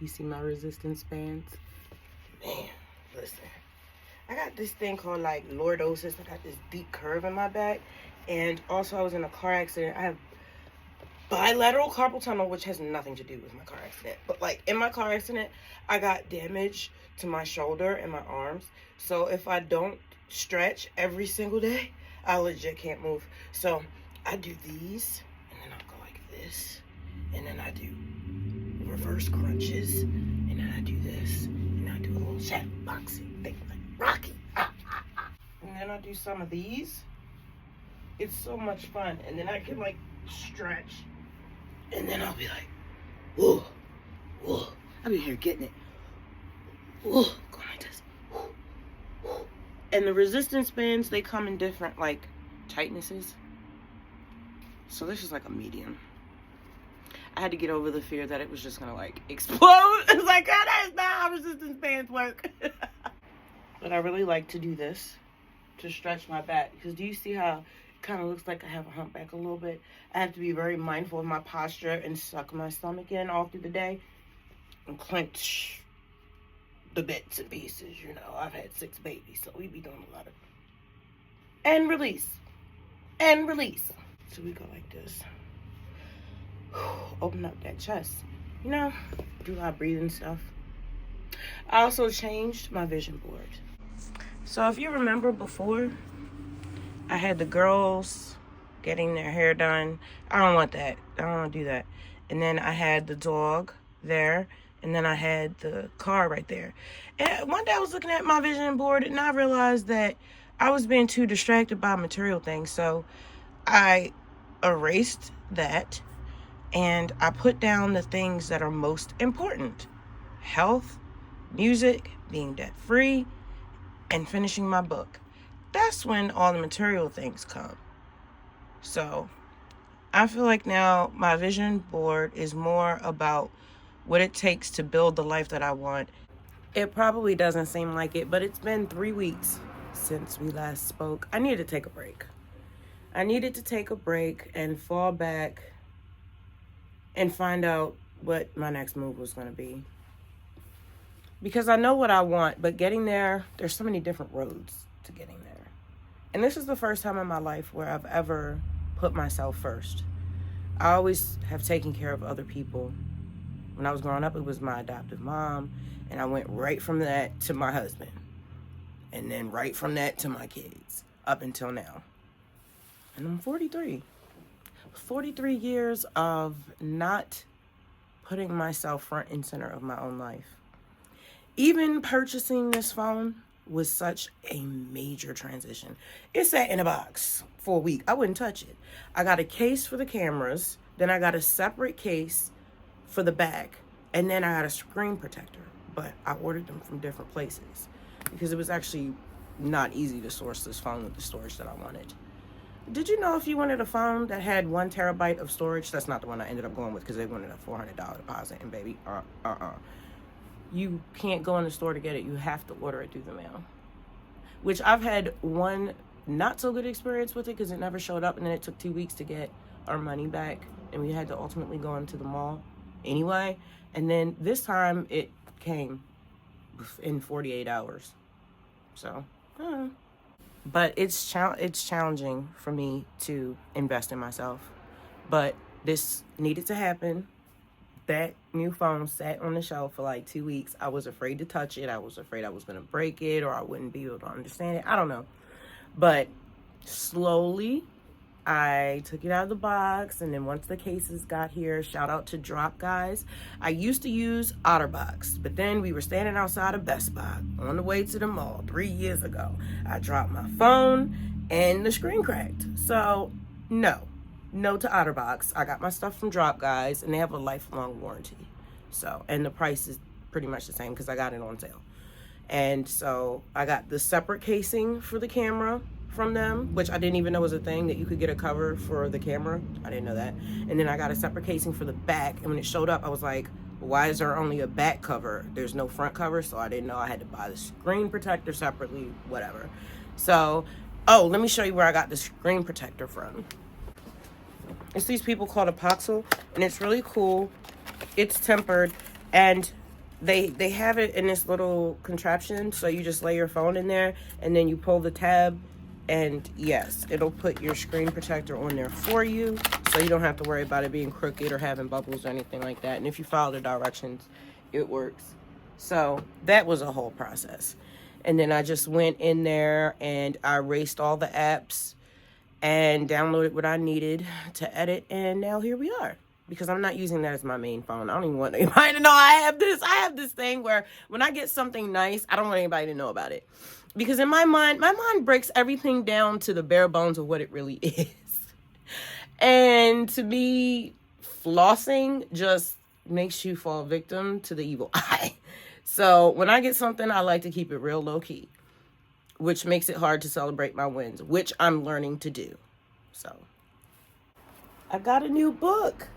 You see my resistance bands? Man, listen. I got this thing called like lordosis. I got this deep curve in my back. And also I was in a car accident. I have bilateral carpal tunnel, which has nothing to do with my car accident. But like in my car accident, I got damage to my shoulder and my arms. So if I don't stretch every single day, I legit can't move. So I do these, and then I'll go like this. And then I do reverse crunches. And then I do this. And I do a little shadow boxing thing like Rocky. And then I do some of these. It's so much fun. And then I can like stretch. And then I'll be like, whoa, whoa. I'll be here getting it. Whoa, going like this. Whoa, whoa. And the resistance bands, they come in different like tightnesses. So this is like a medium. I had to get over the fear that it was just gonna like explode. It's like, oh, that's not how resistance bands work. But I really like to do this to stretch my back. Because do you see how it kind of looks like I have a humpback a little bit? I have to be very mindful of my posture and suck my stomach in all through the day. And clench the bits and pieces, you know. I've had 6 babies, so we be doing a lot of... And release. And release. So we go like this. Open up that chest. You know, do a lot of breathing stuff. I also changed my vision board. So if you remember before, I had the girls getting their hair done. I don't want that. I don't want to do that. And then I had the dog there. And then I had the car right there. And one day I was looking at my vision board and I realized that I was being too distracted by material things. So I erased that and I put down the things that are most important. Health, music, being debt free, and finishing my book. That's when all the material things come. So I feel like now my vision board is more about what it takes to build the life that I want. It probably doesn't seem like it, but it's been 3 weeks since we last spoke. I needed to take a break. I needed to take a break and fall back and find out what my next move was going to be. Because I know what I want, but getting there, there's so many different roads to getting there. And this is the first time in my life where I've ever put myself first. I always have taken care of other people. When I was growing up, it was my adoptive mom, and I went right from that to my husband, and then right from that to my kids, up until now. And I'm 43. 43 years of not putting myself front and center of my own life. Even purchasing this phone was such a major transition. It sat in a box for a week. I wouldn't touch it. I got a case for the cameras, then I got a separate case for the back, and then I got a screen protector, but I ordered them from different places because it was actually not easy to source this phone with the storage that I wanted. Did you know if you wanted a phone that had 1 terabyte of storage, that's not the one I ended up going with because they wanted a $400 deposit, and baby, you can't go in the store to get it. You have to order it through the mail, which I've had one not so good experience with it because it never showed up, and then it took 2 weeks to get our money back, and we had to ultimately go into the mall anyway. And then this time it came in 48 hours. So, but it's challenging for me to invest in myself. But this needed to happen. That new phone sat on the shelf for like 2 weeks. I was afraid to touch it. I was afraid I was going to break it or I wouldn't be able to understand it. I don't know. But slowly, I took it out of the box, and then once the cases got here, shout out to Drop Guys. I used to use OtterBox, but then we were standing outside of Best Buy on the way to the mall 3 years ago. I dropped my phone and the screen cracked. So no to OtterBox. I got my stuff from Drop Guys, and they have a lifelong warranty. So, and the price is pretty much the same because I got it on sale. And so I got the separate casing for the camera from them, which I didn't even know was a thing, that you could get a cover for the camera. I didn't know that. And then I got a separate casing for the back, and when it showed up, I was like, why is there only a back cover? There's no front cover, so I didn't know I had to buy the screen protector separately, whatever. So, oh, let me show you where I got the screen protector from. It's these people called Apoxel, and it's really cool. It's tempered, and they have it in this little contraption, so you just lay your phone in there and then you pull the tab, and yes, it'll put your screen protector on there for you, so you don't have to worry about it being crooked or having bubbles or anything like that. And if you follow the directions, it works. So that was a whole process. And then I just went in there and I erased all the apps and downloaded what I needed to edit, and now here we are. Because I'm not using that as my main phone. I don't even want anybody to know I have this. I have this thing where when I get something nice, I don't want anybody to know about it. Because in my mind breaks everything down to the bare bones of what it really is. And to me, flossing just makes you fall victim to the evil eye. So when I get something, I like to keep it real low key, which makes it hard to celebrate my wins, which I'm learning to do. So I got a new book.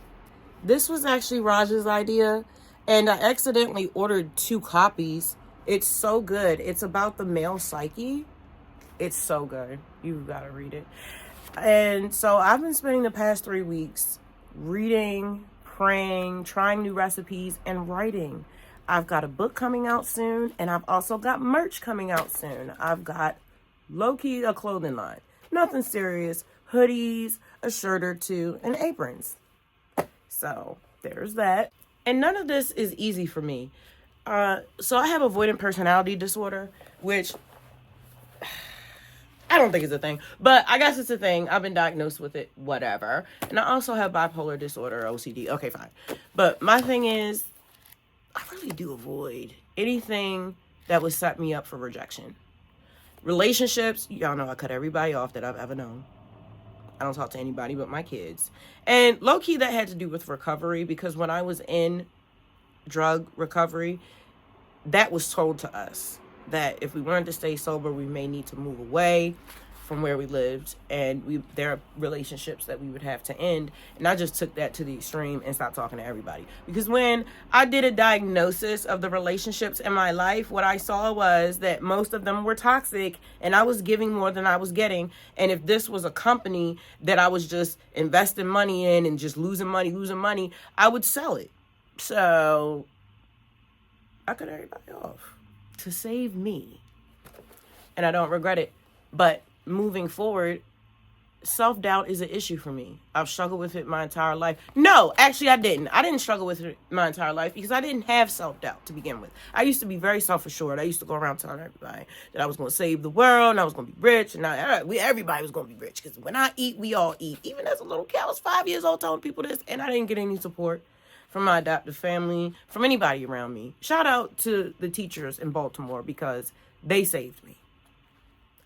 This was actually Raj's idea, and I accidentally ordered 2 copies. It's so good. It's about the male psyche. It's so good. You've got to read it. And so I've been spending the past 3 weeks reading, praying, trying new recipes, and writing. I've got a book coming out soon, and I've also got merch coming out soon. I've got low-key a clothing line. Nothing serious. Hoodies, a shirt or 2, and aprons. So there's that. And none of this is easy for me. So I have avoidant personality disorder, which I don't think it's a thing, but I guess it's a thing. I've been diagnosed with it, whatever. And I also have bipolar disorder, OCD. Okay, fine. But my thing is, I really do avoid anything that would set me up for rejection. Relationships, y'all know I cut everybody off that I've ever known. I don't talk to anybody but my kids. And low-key, that had to do with recovery, because when I was in drug recovery, that was told to us that if we wanted to stay sober, we may need to move away from where we lived, and there are relationships that we would have to end. And I just took that to the extreme and stopped talking to everybody. Because when I did a diagnosis of the relationships in my life, what I saw was that most of them were toxic, and I was giving more than I was getting. And if this was a company that I was just investing money in and just losing money, I would sell it. So I cut everybody off to save me. And I don't regret it. But moving forward, self-doubt is an issue for me. I've struggled with it my entire life. No, actually I didn't. I didn't struggle with it my entire life because I didn't have self-doubt to begin with. I used to be very self-assured. I used to go around telling everybody that I was going to save the world and I was going to be rich, and everybody was going to be rich, because when I eat, we all eat. Even as a little kid, I was 5 years old telling people this, and I didn't get any support from my adoptive family, from anybody around me. Shout out to the teachers in Baltimore, because they saved me.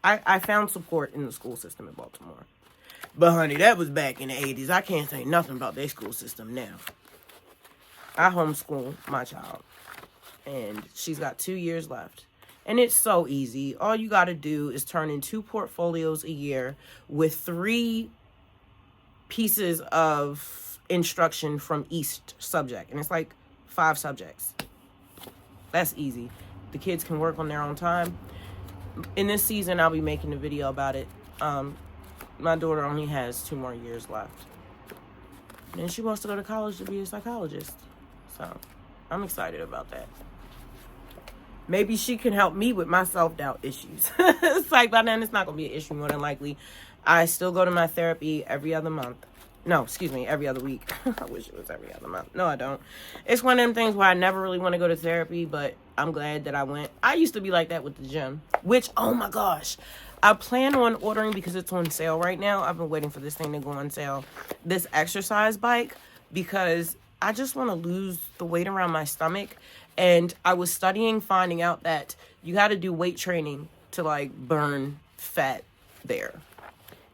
I found support in the school system in Baltimore. But honey, that was back in the 80s. I can't say nothing about their school system now. I homeschool my child, and she's got 2 years left. And it's so easy. All you got to do is turn in 2 portfolios a year with 3 pieces of instruction from each subject. And it's like 5 subjects. That's easy. The kids can work on their own time. In this season, I'll be making a video about it. My daughter only has 2 more years left, and she wants to go to college to be a psychologist. So I'm excited about that. Maybe she can help me with my self-doubt issues. It's like by then it's not going to be an issue, more than likely. I still go to my therapy every other month. No, excuse me, every other week. I wish it was every other month. No, I don't. It's one of them things where I never really want to go to therapy, but I'm glad that I went. I used to be like that with the gym, which, oh my gosh, I plan on ordering, because it's on sale right now. I've been waiting for this thing to go on sale. This exercise bike, because I just want to lose the weight around my stomach. And I was finding out that you got to do weight training to like burn fat there.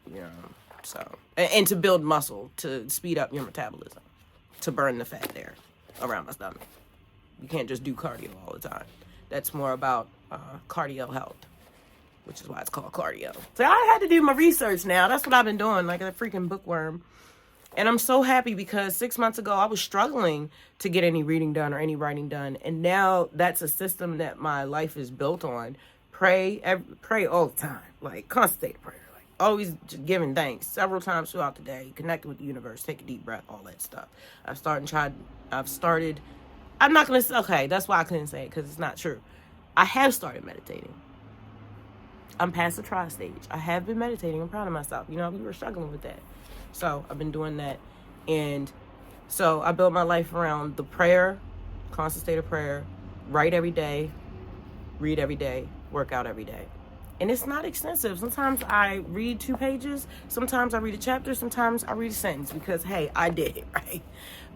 You know, so, and to build muscle, to speed up your metabolism, to burn the fat there around my stomach. You can't just do cardio all the time. That's more about cardio health, which is why it's called cardio. So I had to do my research now. That's what I've been doing, like a freaking bookworm. And I'm so happy, because 6 months ago, I was struggling to get any reading done or any writing done. And now that's a system that my life is built on. Pray all the time, like constant prayer. Always giving thanks several times throughout the day, connecting with the universe, take a deep breath, all that stuff. I've started I'm not going to say, okay, that's why I couldn't say it, because it's not true. I have started meditating. I'm past the try stage. I have been meditating. I'm proud of myself. You know, we were struggling with that. So I've been doing that. And so I built my life around the prayer, constant state of prayer, write every day, read every day, work out every day. And it's not extensive. Sometimes I read 2 pages. Sometimes I read a chapter. Sometimes I read a sentence because, hey, I did it, right?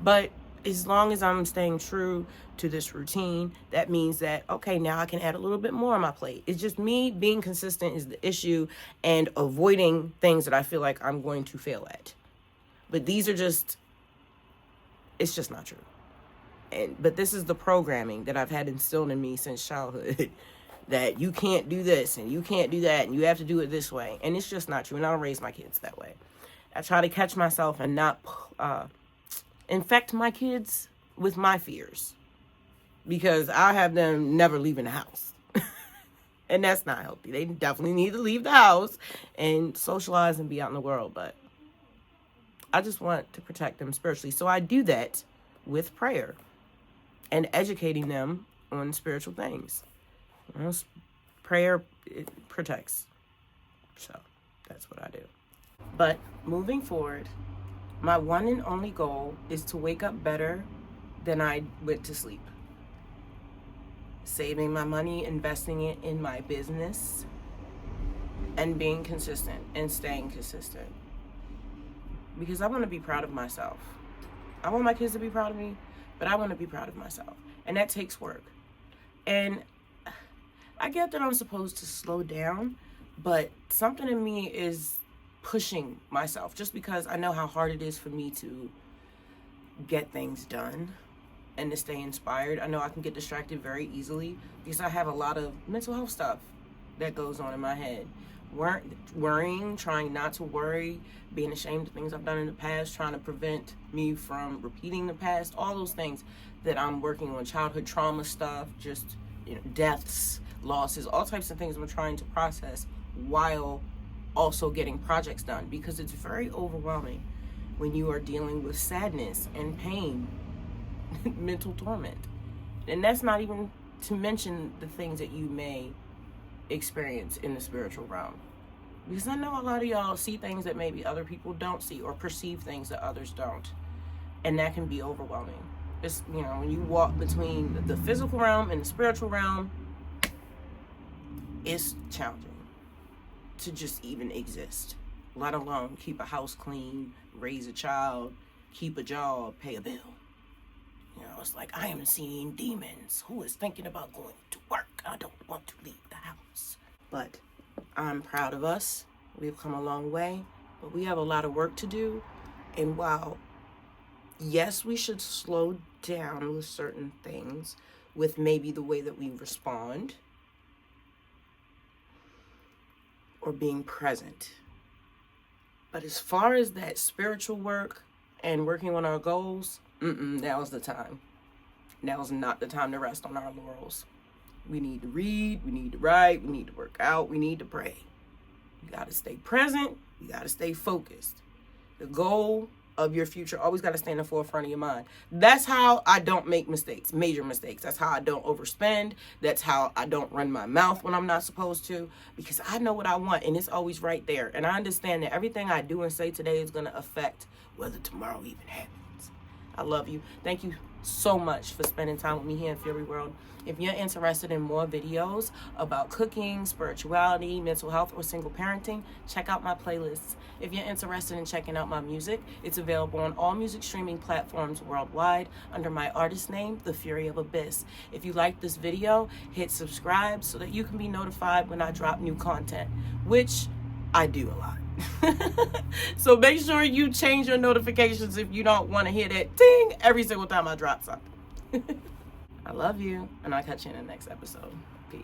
But as long as I'm staying true to this routine, that means that, okay, now I can add a little bit more on my plate. It's just me being consistent is the issue, and avoiding things that I feel like I'm going to fail at. But these are just, it's just not true. But this is the programming that I've had instilled in me since childhood. That you can't do this and you can't do that and you have to do it this way. And it's just not true. And I don't raise my kids that way. I try to catch myself and not infect my kids with my fears. Because I have them never leaving the house. And that's not healthy. They definitely need to leave the house and socialize and be out in the world. But I just want to protect them spiritually. So I do that with prayer and educating them on spiritual things. Prayer, it protects. So that's what I do. But moving forward, my one and only goal is to wake up better than I went to sleep. Saving my money, investing it in my business, and being consistent and staying consistent. Because I want to be proud of myself. I want my kids to be proud of me, but I want to be proud of myself. And that takes work. And I get that I'm supposed to slow down, but something in me is pushing myself just because I know how hard it is for me to get things done and to stay inspired. I know I can get distracted very easily because I have a lot of mental health stuff that goes on in my head. Worrying, trying not to worry, being ashamed of things I've done in the past, trying to prevent me from repeating the past, all those things that I'm working on, childhood trauma stuff, just, deaths, losses, all types of things I'm trying to process while also getting projects done, because it's very overwhelming when you are dealing with sadness and pain, mental torment. And that's not even to mention the things that you may experience in the spiritual realm. Because I know a lot of y'all see things that maybe other people don't see, or perceive things that others don't. And that can be overwhelming. It's, when you walk between the physical realm and the spiritual realm, it's challenging to just even exist, let alone keep a house clean, raise a child, keep a job, pay a bill. It's like, I am seeing demons. Who is thinking about going to work? I don't want to leave the house. But I'm proud of us. We've come a long way, but we have a lot of work to do. And while, yes, we should slow down with certain things, with maybe the way that we respond, or being present. But as far as that spiritual work and working on our goals, now is the time. Now is not the time to rest on our laurels. We need to read, we need to write, we need to work out, we need to pray. You got to stay present, you got to stay focused. The goal of your future always got to stay in the forefront of your mind. That's how I don't make mistakes, major mistakes. That's how I don't overspend. That's how I don't run my mouth when I'm not supposed to, because I know what I want and it's always right there. And I understand that everything I do and say today is going to affect whether tomorrow even happens. I love you. Thank you so much for spending time with me here in Fury World. If you're interested in more videos about cooking, spirituality, mental health, or single parenting, check out my playlists. If you're interested in checking out my music, it's available on all music streaming platforms worldwide under my artist name, The Fury of Abyss. If you like this video, hit subscribe so that you can be notified when I drop new content, which I do a lot. So make sure you change your notifications if you don't want to hear that ding every single time I drop something. I love you, and I'll catch you in the next episode. Peace.